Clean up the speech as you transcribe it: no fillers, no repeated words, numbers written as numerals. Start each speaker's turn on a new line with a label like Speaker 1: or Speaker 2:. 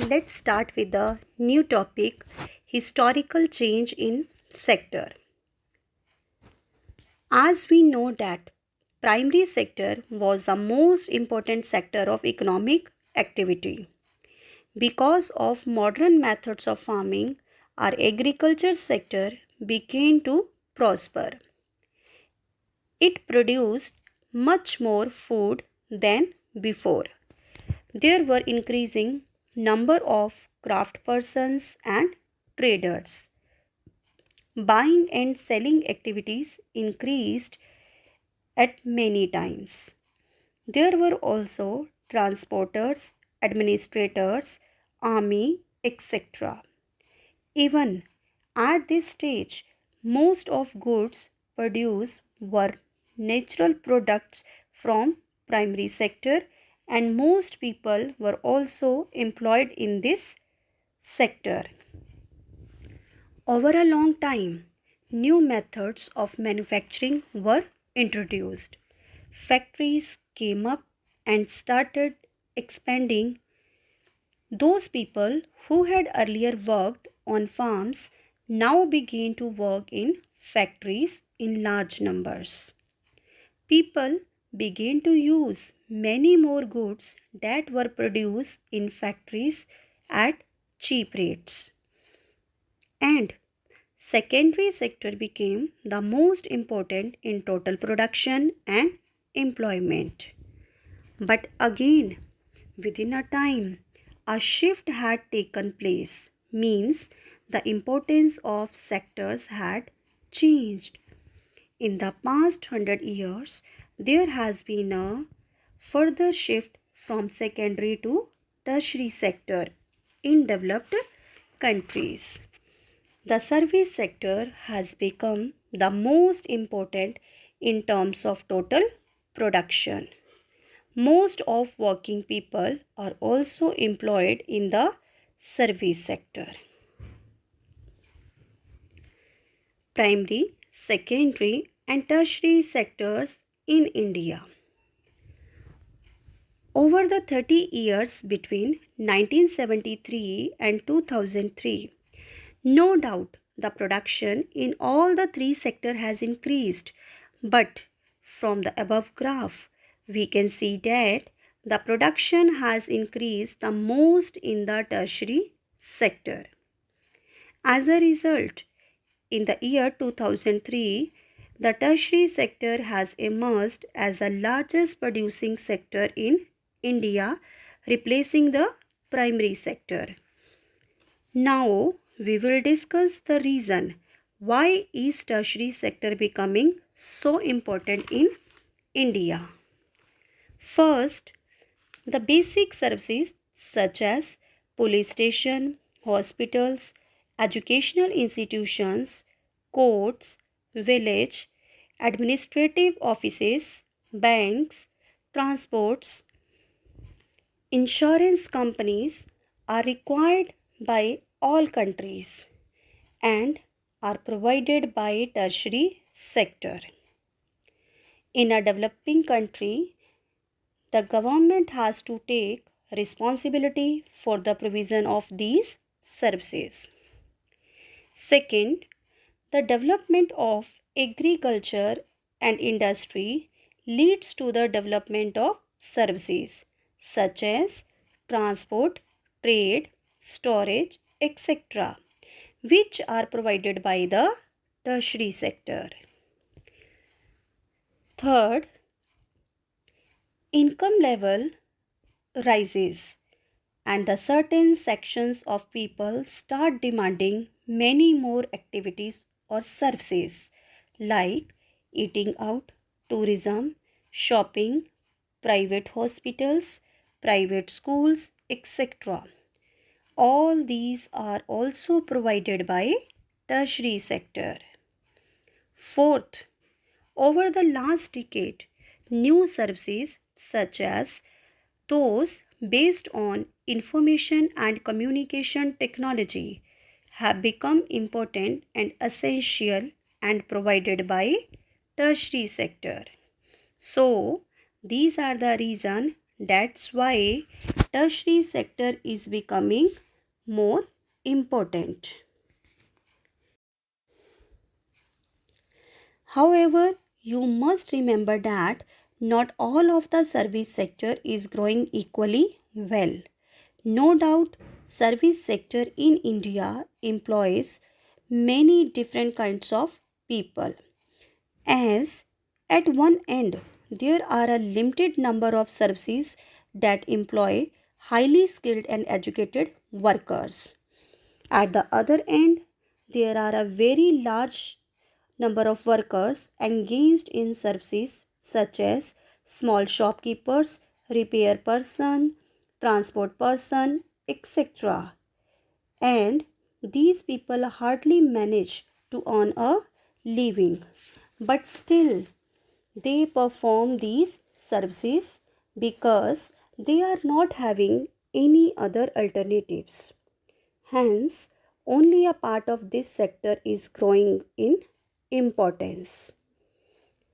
Speaker 1: Let's start with the new topic, historical change in sector. As we know that primary sector was the most important sector of economic activity. Because of modern methods of farming, our agriculture sector began to prosper. It produced much more food than before. There were increasing number of craft persons and traders. Buying and selling activities increased at many times. There were also transporters, administrators, army, etc. Even at this stage, most of goods produced were natural products from primary sector, and most people were also employed in this sector. Over a long time, new methods of manufacturing were introduced. Factories came up and started expanding. Those people who had earlier worked on farms now began to work in factories in large numbers. People began to use many more goods that were produced in factories at cheap rates. And secondary sector became the most important in total production and employment. But again, within a time, a shift had taken place, means the importance of sectors had changed. In the past 100 years, there has been a further shift from secondary to tertiary sector in developed countries. The service sector has become the most important in terms of total production. Most of working people are also employed in the service sector. Primary, secondary and tertiary sectors in India. Over the 30 years between 1973 and 2003, no doubt the production in all the three sectors has increased, but from the above graph, we can see that the production has increased the most in the tertiary sector. As a result, in the year 2003, the tertiary sector has emerged as the largest producing sector in India, replacing the primary sector. Now, we will discuss the reason why is tertiary sector becoming so important in India. First, the basic services such as police station, hospitals, educational institutions, courts, village, administrative offices, banks, transports, insurance companies are required by all countries and are provided by tertiary sector. In a developing country, the government has to take responsibility for the provision of these services. Second, the development of agriculture and industry leads to the development of services such as transport, trade, storage, etc., which are provided by the tertiary sector. Third, income level rises and the certain sections of people start demanding many more activities or services like eating out, tourism, shopping, private hospitals, private schools, etc. All these are also provided by tertiary sector. Fourth, over the last decade, new services such as those based on information and communication technology have become important and essential and provided by tertiary sector. So, these are the reasons That's why tertiary sector is becoming more important. However, you must remember that not all of the service sector is growing equally well. No doubt, service sector in India employs many different kinds of people. As at one end, there are a limited number of services that employ highly skilled and educated workers. At the other end, there are a very large number of workers engaged in services such as small shopkeepers, repair person, transport person, etc. And these people hardly manage to earn a living, but still they perform these services because they are not having any other alternatives. Hence, only a part of this sector is growing in importance.